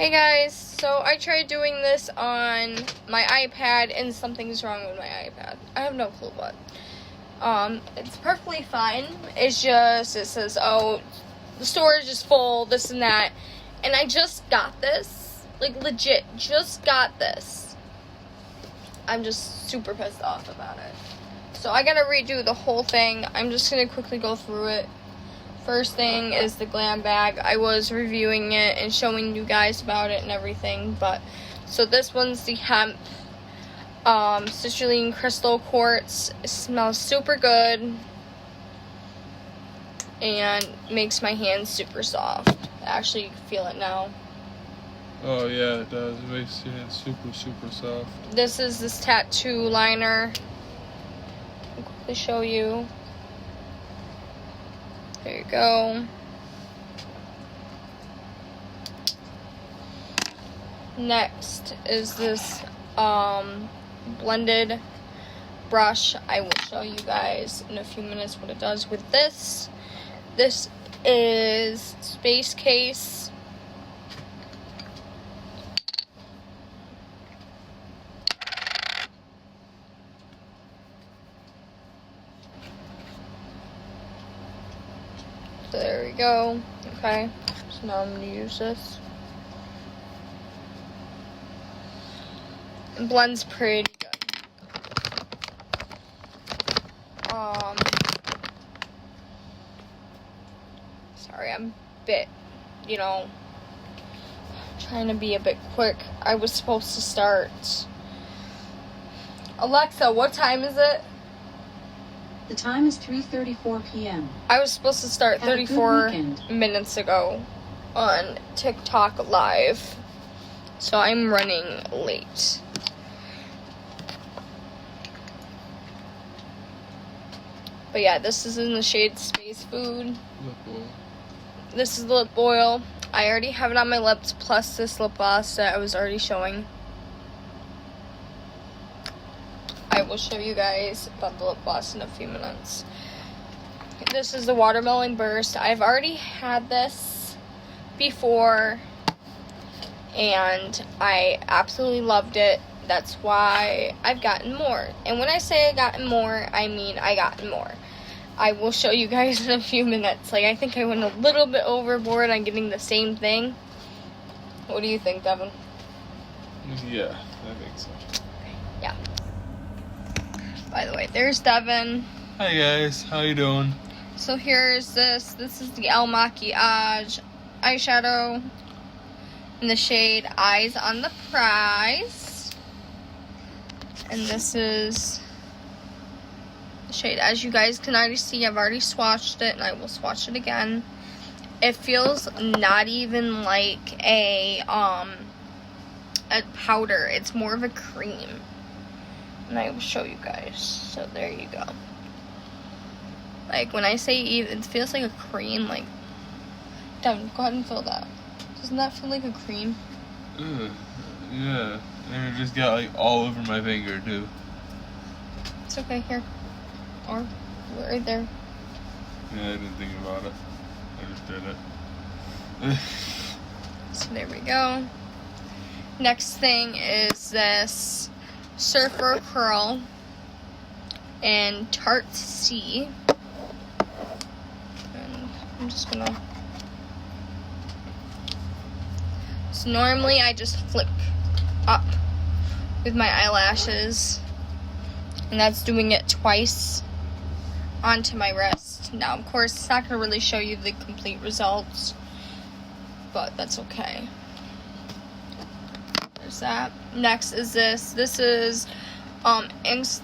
Hey guys, so I tried doing this on my iPad and something's wrong with my iPad. I have no clue what. It's perfectly fine. It says, oh, the storage is full, this and that. And I just got this. Like, legit, just got this. I'm just super pissed off about it. So I gotta redo the whole thing. I'm just gonna quickly go through it. First thing is the glam bag. I was reviewing it and showing you guys about it and everything, but so this one's the hemp citrulline crystal quartz. It smells super good and makes my hands super soft. I actually feel it now. Oh yeah, it does. It makes your hands super soft. This is this tattoo liner. I'll quickly show you. There you go. Next is this blended brush. I will show you guys in a few minutes what it does with this. This is Space Case. So there we go. Okay, so now I'm going to use this. It blends pretty good. Sorry, I'm a bit, trying to be a bit quick. I was supposed to start. Alexa, what time is it? The time is 3:34 p.m. I was supposed to start 34 minutes ago on TikTok Live, so I'm running late. But yeah, this is in the shade Space Food. Lip oil. This is the lip oil. I already have it on my lips, plus this lip gloss that I was already showing. I will show you guys about the lip gloss in a few minutes. This is the Watermelon Burst. I've already had this before, and I absolutely loved it. That's why I've gotten more. And when I say I gotten more, I mean I gotten more. I will show you guys in a few minutes. Like, I think I went a little bit overboard on getting the same thing. What do you think, Devin? Yeah, I think so. Yeah. By the way, there's Devin. Hi guys, how you doing? So here's this. This is the El Maquillage eyeshadow in the shade Eyes on the Prize. And this is the shade. As you guys can already see, I've already swatched it, and I will swatch it again. It feels not even like a powder. It's more of a cream. And I will show you guys. So there you go. Like, when I say even, it feels like a cream. Like, Devin, go ahead and fill that. Doesn't that feel like a cream? Yeah. And it just got like all over my finger too. It's okay, here. Or right there. Yeah, I didn't think about it. I just did it. So there we go. Next thing is this Surfer Curl and Tarte Sea. And I'm just gonna. So normally I just flick up with my eyelashes, and that's doing it twice onto my wrist. Now, of course, it's not gonna really show you the complete results, but that's okay. That. Next is this. This is oxidants.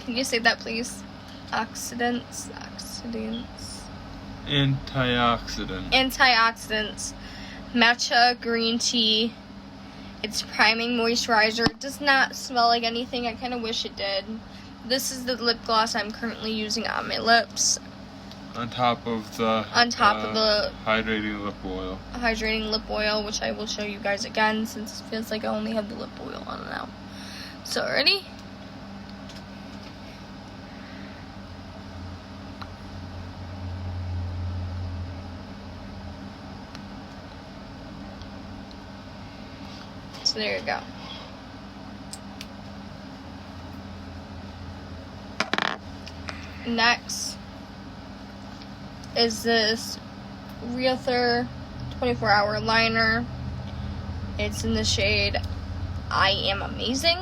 Can you say that, please? Oxidants. Antioxidants. Matcha green tea. It's priming moisturizer. It does not smell like anything. I kind of wish it did. This is the lip gloss I'm currently using on my lips. On top of the hydrating lip oil, which I will show you guys again, since it feels like I only have the lip oil on now. So, ready? So there you go. Next is this Realtor 24-hour liner. It's in the shade I Am Amazing.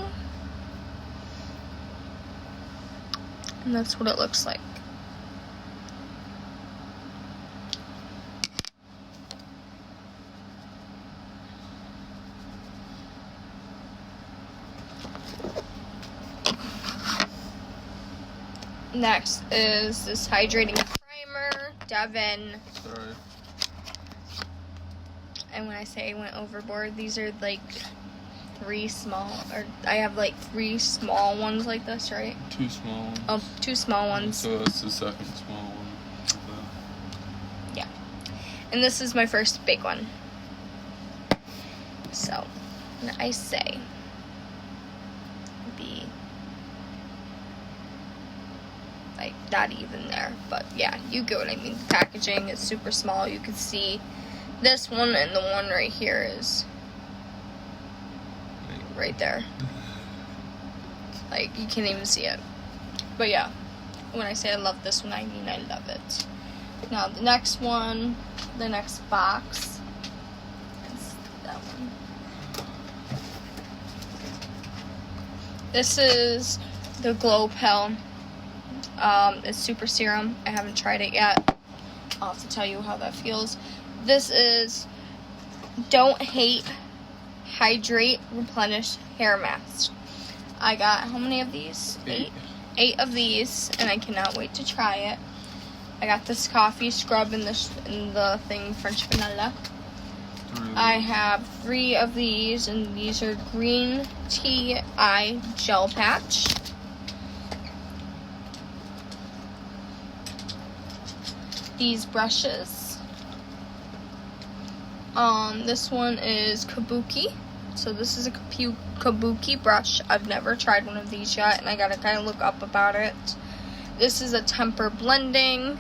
And that's what it looks like. Next is this hydrating primer, Devon. Sorry. And when I say I went overboard, these are like 3 small, or I have like 3 small ones like this, right? 2 small ones. Oh, 2 small ones. So that's the second small one. Yeah. And this is my first big one. So, when I say be like not even there, but yeah, you get what I mean. The packaging is super small. You can see this one, and the one right here is right there. Like, you can't even see it. But yeah, when I say I love this one, I mean I love it. Now the next one, the next box is that one. This is the Glow Pill. It's super serum. I haven't tried it yet. I'll have to tell you how that feels. This is Don't Hate, Hydrate, Replenish Hair Mask. I got how many of these? 8. 8 of these, and I cannot wait to try it. I got this coffee scrub in the thing, French vanilla. I have 3 of these, and these are green tea eye gel patch. These brushes. This one is Kabuki. So this is a Kabuki brush. I've never tried one of these yet, and I gotta kind of look up about it. This is a temper blending.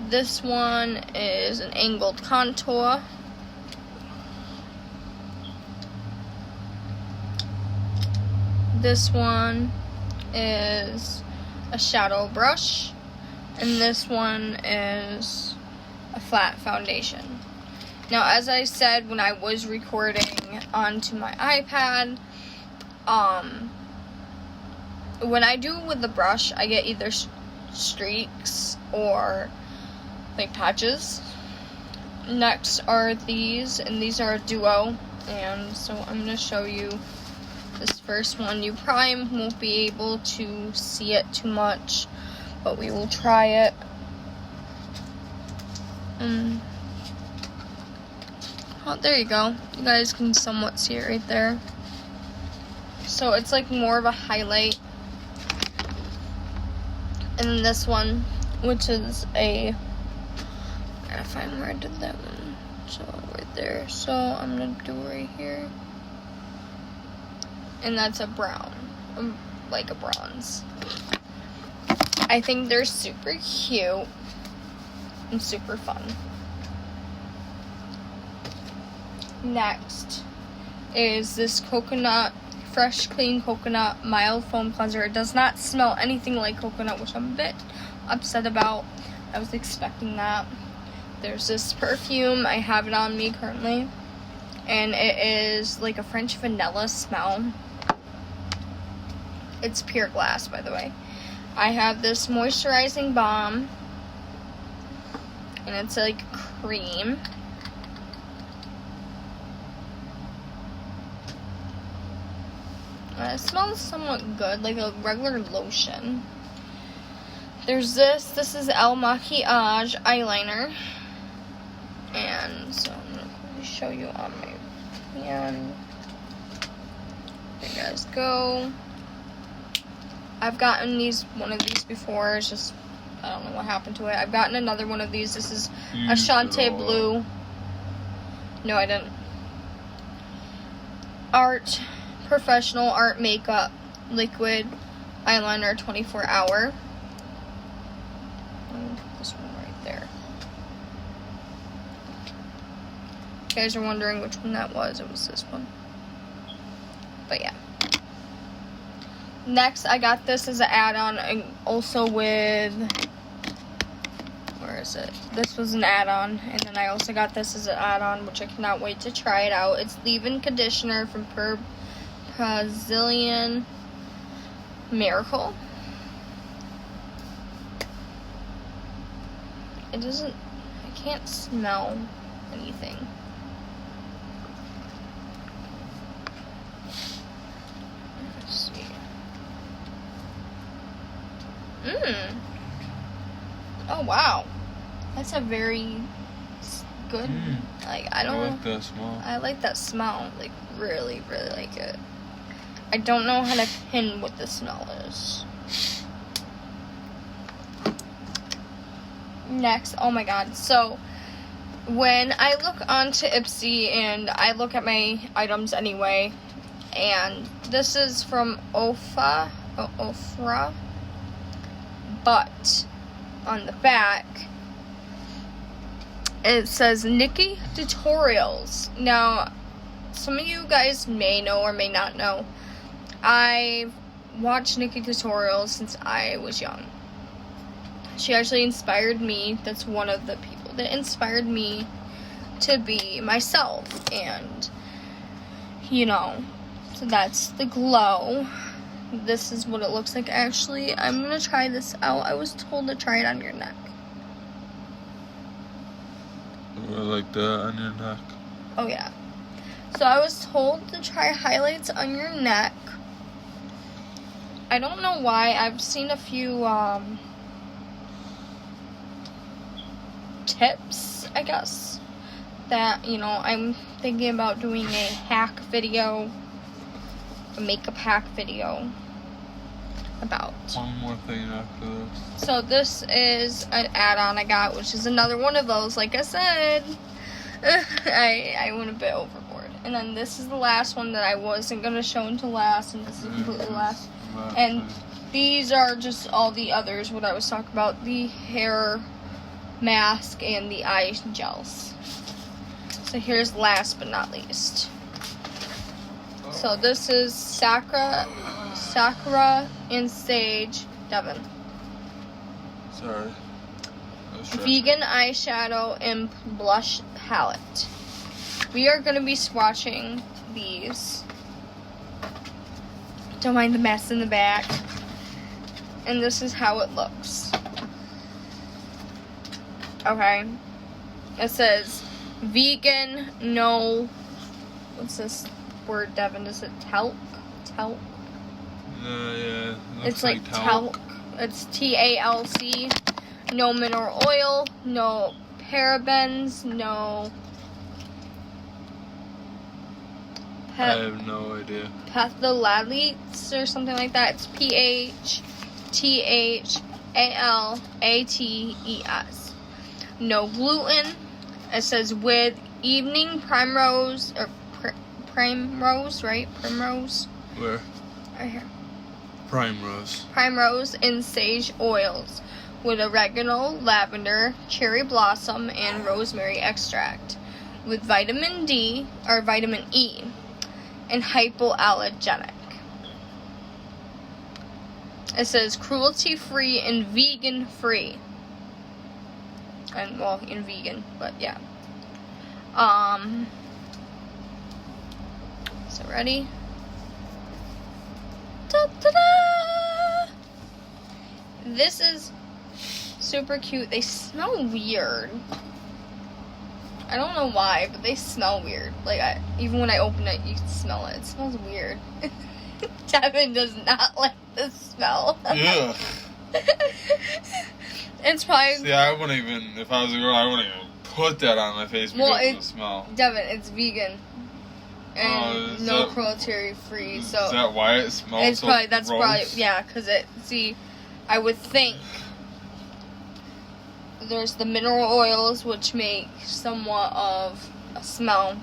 This one is an angled contour. This one is a shadow brush. And this one is a flat foundation. Now, as I said when I was recording onto my iPad, when I do it with the brush, I get either streaks or like patches. Next are these, and these are a duo, and so I'm going to show you this first one. You probably won't be able to see it too much, but we will try it. Oh, there you go. You guys can somewhat see it right there. So it's like more of a highlight. And then this one, which is I gotta find where I did that one. So right there. So I'm gonna do it right here. And that's a brown, like a bronze. I think they're super cute and super fun. Next is this fresh clean coconut mild foam cleanser. It does not smell anything like coconut, which I'm a bit upset about. I was expecting that. There's this perfume. I have it on me currently, and it is like a French vanilla smell. It's pure glass, by the way. I have this moisturizing balm, and it's like cream. It smells somewhat good, like a regular lotion. There's this is El Maquillage eyeliner. And so I'm going to quickly show you on my pan. There you guys go. I've gotten one of these before. It's just, I don't know what happened to it. I've gotten another one of these. This is Ashante Blue. No, I didn't. Professional Art Makeup Liquid Eyeliner 24-hour. This one right there. you guys are wondering which one that was, it was this one. But yeah. Next, I got this as an add-on, and also with, where is it? This was an add-on, and then I also got this as an add-on, which I cannot wait to try it out. It's leave-in conditioner from Brazilian Miracle. It doesn't, I can't smell anything. Let's see. Oh wow. That's a very good, like, I don't know. I like that smell. I like that smell, like, really, really like it. I don't know how to pin what the smell is. Next, oh my god, so when I look onto Ipsy and I look at my items anyway, and this is from Ofra, but on the back it says Nikki Tutorials. Now, some of you guys may know or may not know, I've watched Nikki Tutorials since I was young. She actually inspired me. That's one of the people that inspired me to be myself. And, you know, so that's the glow. This is what it looks like. Actually, I'm going to try this out. I was told to try it on your neck. I like that on your neck. Oh, yeah. So I was told to try highlights on your neck. I don't know why. I've seen a few, tips, I guess, that, you know, I'm thinking about doing a hack video, a makeup hack video about. One more thing after this. So this is an add-on I got, which is another one of those, like I said. I went a bit overboard. And then this is the last one that I wasn't going to show until last, and this is completely last. And these are just all the others, what I was talking about, the hair mask and the eye gels. So here's last but not least. So this is Sakura and Sage Devon. Sorry. Vegan eyeshadow and blush palette. We are going to be swatching these. Don't mind the mess in the back. And this is how it looks. Okay. It says vegan, no. What's this word, Devin? Is it talc? Talc? Yeah. It's like talc. It's TALC. No mineral oil. No parabens. No. I have no idea. Phthalates or something like that. It's PHTHALATES. No gluten. It says with evening primrose or primrose, right? Primrose. Where? Right here. Primrose. Primrose and sage oils with oregano, lavender, cherry blossom, and rosemary extract with vitamin D or vitamin E and hypoallergenic. It says cruelty-free and vegan-free. And, well, in vegan, but yeah. So ready? Ta-da-da! This is super cute. They smell weird. I don't know why, but they smell weird. Like, even when I open it, you can smell it. It smells weird. Devin does not like the smell. Yeah. It's probably... See, I wouldn't even, if I was a girl, I wouldn't even put that on my face because of the smell. Devin, it's vegan. And no cruelty free, so... Is that why it smells so gross? That's probably, yeah, because I would think there's the mineral oils, which make somewhat of a smell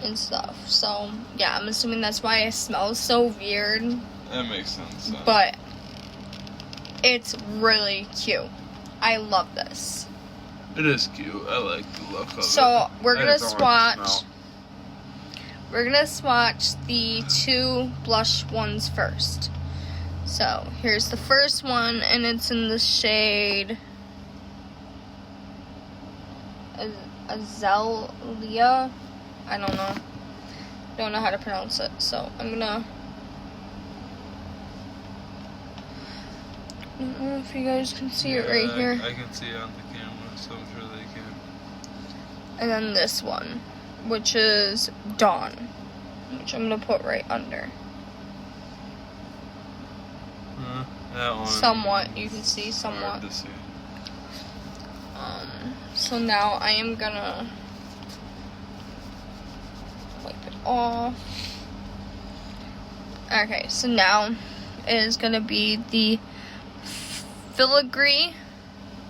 and stuff. So, yeah, I'm assuming that's why it smells so weird. That makes sense. But it's really cute. I love this. It is cute. I like the look of it. So we're I gonna just don't like the swatch. smell. We're gonna swatch the 2 blush ones first. So here's the first one, and it's in the shade Azalea. I don't know. Don't know how to pronounce it. So I'm gonna. I don't know if you guys can see it right here. I can see it on the camera, so I'm sure they can. And then this one, which is Dawn, which I'm gonna put right under. That one. Somewhat, you can see somewhat. Hard to see. So now I am gonna wipe it off. Okay, so now it is gonna be the Filigree,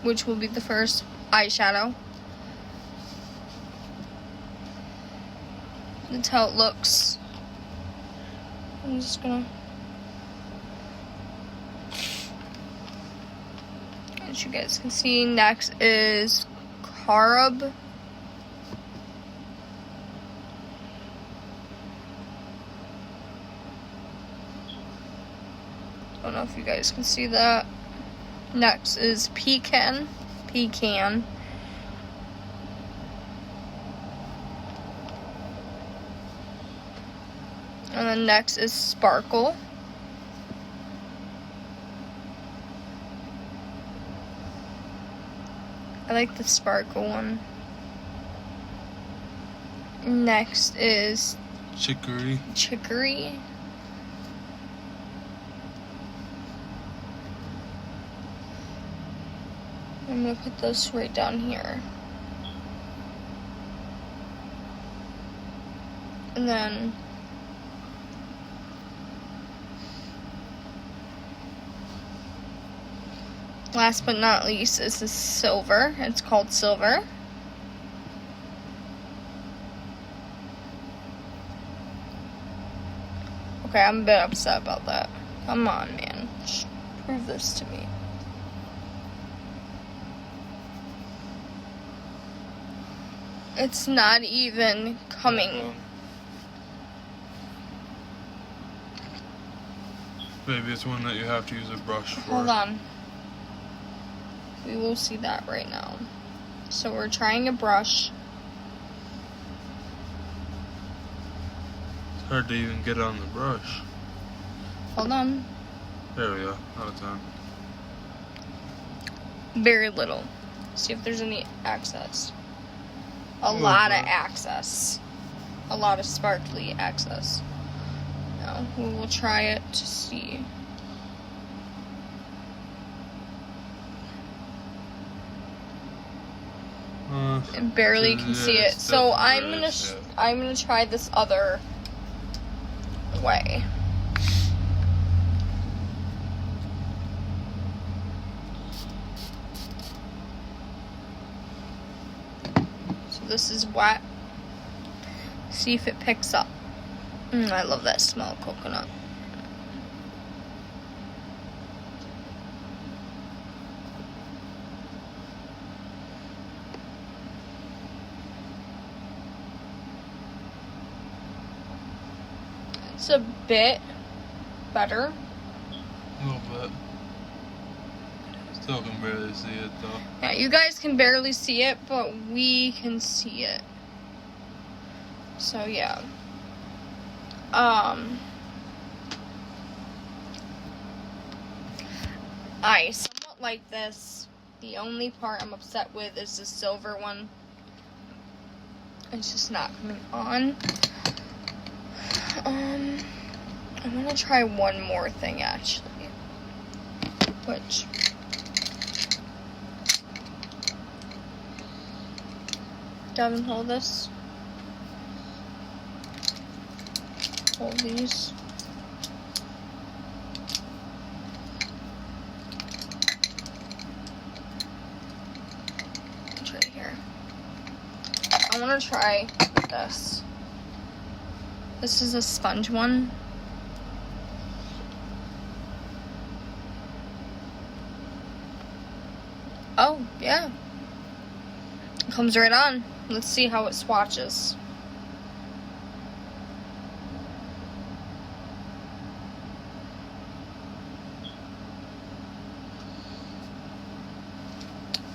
which will be the first eyeshadow. That's how it looks. I'm just gonna. As you guys can see, next is Carob. Don't know if you guys can see that. Next is Pecan. And then next is Sparkle. I like the Sparkle one. Next is Chicory. I'm gonna put this right down here. And then last but not least is the Silver. It's called Silver. Okay, I'm a bit upset about that. Come on, man. Just prove this to me. It's not even coming. Maybe it's one that you have to use a brush for. Hold on. We will see that right now. So we're trying a brush. It's hard to even get on the brush. Hold on. There we go. Out of time. Very little. See if there's any access. A Oh, lot of okay. access. A lot of sparkly access. Now we will try it to see. I barely can see yeah, it. it's So definitely I'm gonna try this other way. So this is wet. See if it picks up. I love that smell of coconut. It's a bit better. A little bit. Still can barely see it though. Yeah, you guys can barely see it, but we can see it. So yeah. I somewhat like this. The only part I'm upset with is the silver one. It's just not coming on. I'm gonna try one more thing actually. Which Devin, hold this. Hold these. It's right here. I want to try this. This is a sponge one. Oh, yeah. It comes right on. Let's see how it swatches.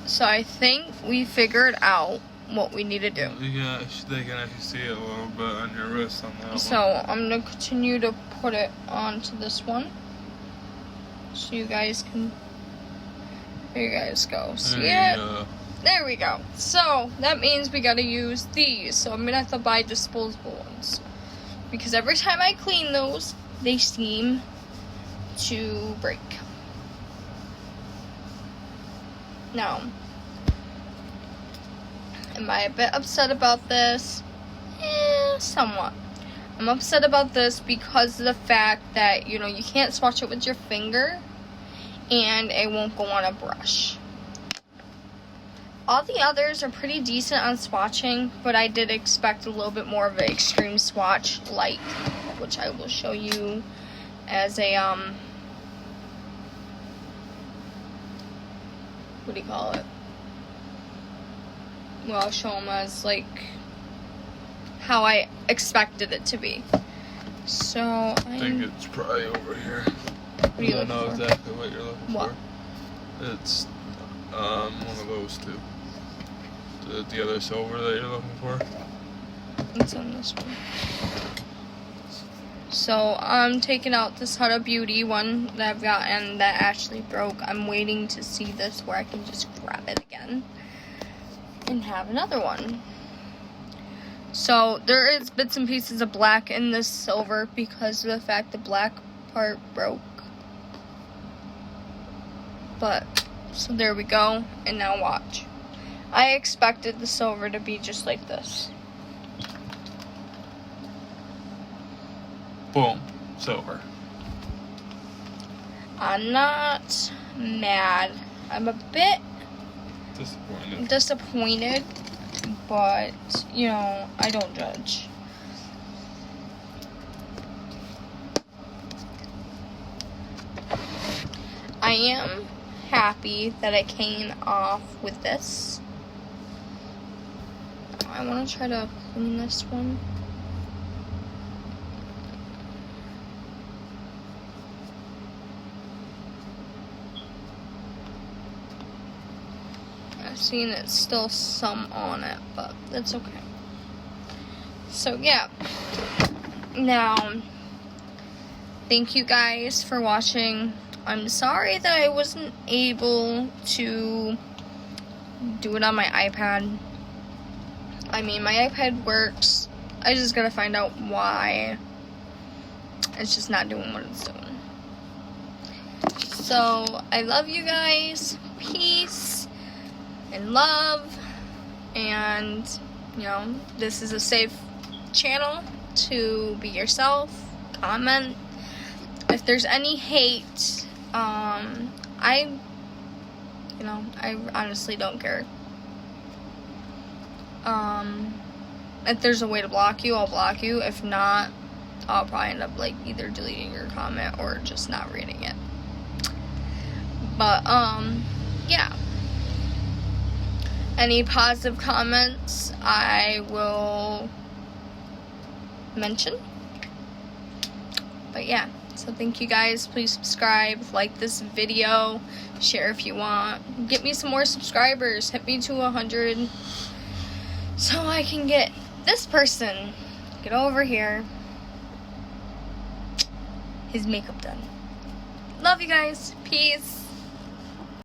So I think we figured out what we need to do. Yeah, they can actually see it a little bit on your wrist on that one. So I'm going to continue to put it onto this one. So you guys can... There you guys go. See it? There we go. So that means we got to use these. So I'm going to have to buy disposable ones. Because every time I clean those, they seem to break. Now, am I a bit upset about this? Somewhat. I'm upset about this because of the fact that, you know, you can't swatch it with your finger and it won't go on a brush. All the others are pretty decent on swatching, but I did expect a little bit more of an extreme swatch, like, which I will show you as a, what do you call it? Well, I'll show them as, like, how I expected it to be. So, I think it's probably over here. What are you looking know for? exactly what you're looking What? for. It's one of those two. The other silver that you're looking for. It's on this one. So I'm taking out this Huda Beauty one that I've gotten that actually broke. I'm waiting to see this where I can just grab it again and have another one. So there is bits and pieces of black in this silver because of the fact the black part broke. But, so there we go. And now watch. I expected the silver to be just like this. Boom. Silver. I'm not mad. I'm a bit disappointed, but, you know, I don't judge. I am happy that I came off with this. I want to try to clean this one. I've seen it's still some on it, but that's okay. So yeah. Now, thank you guys for watching. I'm sorry that I wasn't able to do it on my iPad. I mean, my iPad works. I just gotta find out why it's just not doing what it's doing. So, I love you guys. Peace and love. And, you know, this is a safe channel to be yourself. Comment. If there's any hate, I honestly don't care. If there's a way to block you, I'll block you. If not, I'll probably end up, like, either deleting your comment or just not reading it. But, yeah. Any positive comments, I will mention. But, yeah. So, thank you guys. Please subscribe, like this video, share if you want. Get me some more subscribers. Hit me to 100 so I can get this person, get over here, his makeup done. Love you guys. Peace.